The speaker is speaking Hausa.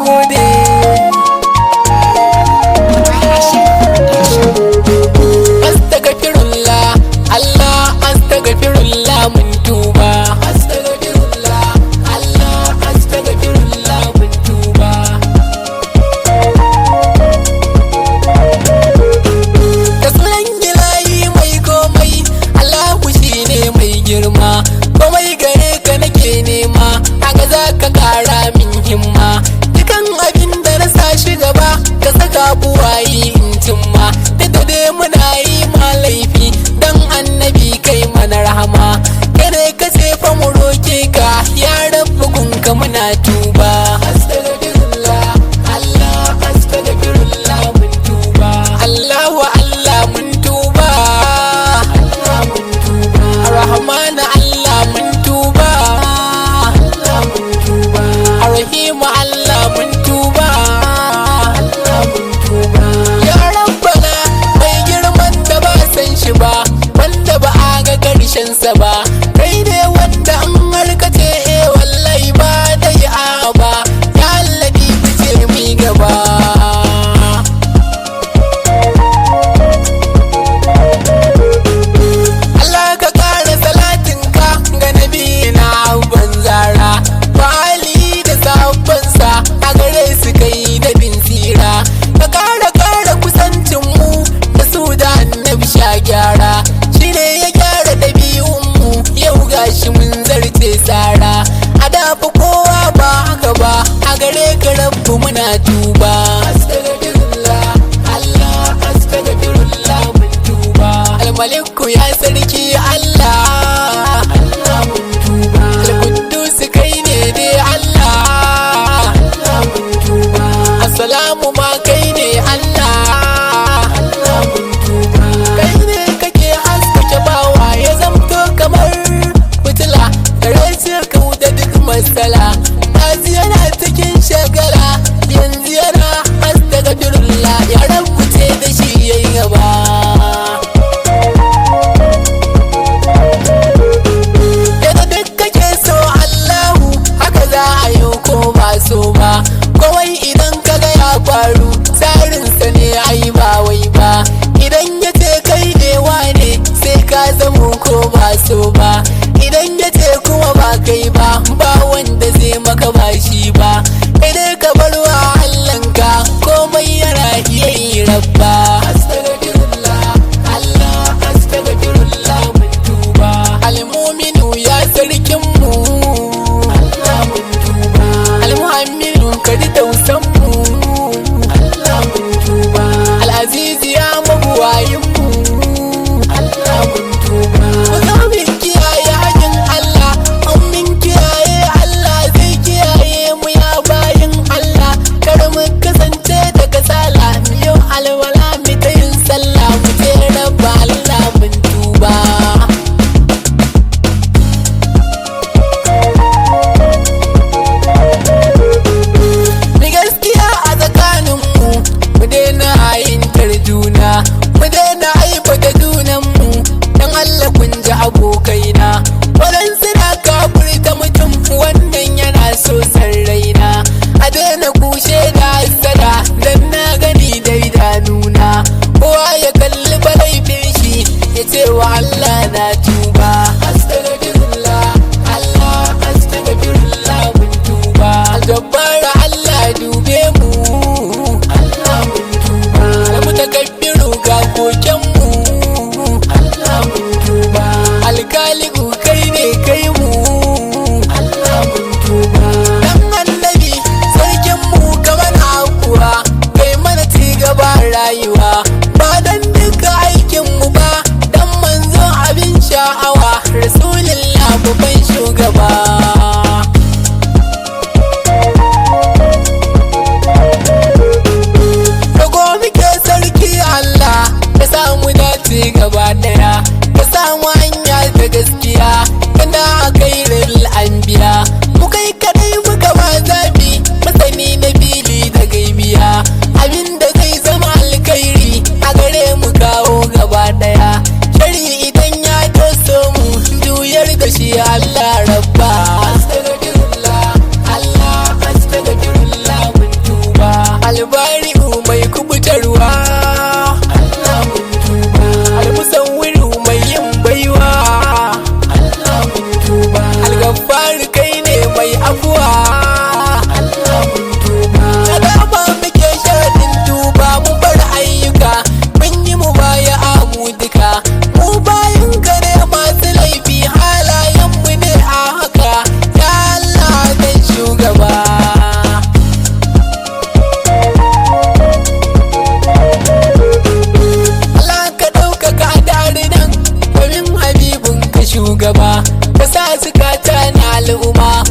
gode. Astagfirullah Allah, astagfirullah mun tuba. Astagfirullah Allah, astagfirullah mun tuba. Da sunan ilahi mai komai, Allahu shine mai girma. Komai gare ka nake nema, haka za ka kara min himma. Dukan abin da na sa shi gaba, ka saka buwayi in cimma. Da dai muna yi ma laifi, dan annabi kai mana rahama. Kene ka ce fa mu roke ka, ya rabbu gunka muna tuba. Astagfirullah Allah, astagfirullah mun tuba. Allah wa Allah mun tuba. Allah mun tuba. Rahman Allah mun tuba. Allah mun tuba. Rahim Allah mun tuba. Allah mun tuba. Ya rabbana mai girman da ba san shi ba, wanda ba a ga karshen sa ba. Kai ne wanda an harkace wallahi ba dai a ba. Ya Allah ni fice mi gaba. Allah ka kara salatinka ga nabi na abban zara, fali da sabbansa a gare su kai da bin tsira. Ka kara kusancin mu da su da annabi sha gyara, shine ya gyara ɗabi'un mu yau gashi mun zarce tsara. A da fa kowa ba haka ba, a gare ka rabbu muna tuba. Astagfirullah Allah, astagfirullah mun tuba. Almaliku ya sarki Allah, Allah mun tuba. Alquddus kai ne dai Allah, Allah mun tuba. Assalamu ma kai ne Allah, Allah mun tuba. Kai ne kake haskake bawa ya zamto kamar fitila, kare sai ka wuce duk matsala. Ɗazu yana cikin shagala, yanzu yana astagfirullah, ya rabu ce da shi yayi gaba. Yadda duk kake so Allahu, haka za a yi ko ba so ba. Kowai idan kaga ya faru, tsarinsa ne ai ba wai ba. Idan ya ce kai ne wane, sai ka zamo ko ba so ba. Idan ya ce kuma ba kai ba, ba wanda zai maka ba shi ba. Kai dai ka bar wa Allahnka, komai yana iya yi rabba. Astagfirullah Allah, astagfirullah mun tuba. Al-Mu'minu ya sarkin mu, Allah mun tuba. Al-Muhamminu ka ji tausan mu, Allah mun tuba. Al-Aziz ya mabuwayin mu, Allah mun tuba. Ku zo min kiyaye hakin Allah, an min kiyaye Allah zai kiyaye mu ya bayin Allah. Kar mu kasance da kasala, mu yau alwala mu ta yin sallah, mu ce rabba Allah mun tuba. Mu gaskiya a tsakaninmu, mu daina hayintar juna, mu daina aibata junanmu, dan Allah kun ji abokaina. Waɗansu na kafurta mutum, wannan yana so san raina. A daina kushe da hassada, dan na gani da idanuna. Kowa ya kalli laifin shi, ya ce wa Allah na tuba. Astagfirullah Allah, astagfirullah mun tuba. Aljabbara Allah dube mu, Allah mun tuba. Almutakabbiru ga koken mu, Allah mun tuba. Alkaliku kai ne kai mu, Allah mun tuba. Dan annabi sarkin mu kamar akuwa, kai mana ci gaba rayuwa. Ba dan duka aikin mu ba, dan manzo abin sha'awa, rasulullah babban shugaba. Rago muke sarki Allah, ka samu dace gaba daya, ka samu hanya ta gaskiya, kana kai ril anbiya. Mu kai kadai muka ba zabi, masani na fili da gaibiya. Abinda zai zama alkhairi a gare mu kawo gaba daya. Shari idan ya doso mu, juyar da shi Allah rabba. Astagfirullah Allah, astagfirullah mun shugaba ka sa zukata na al'umma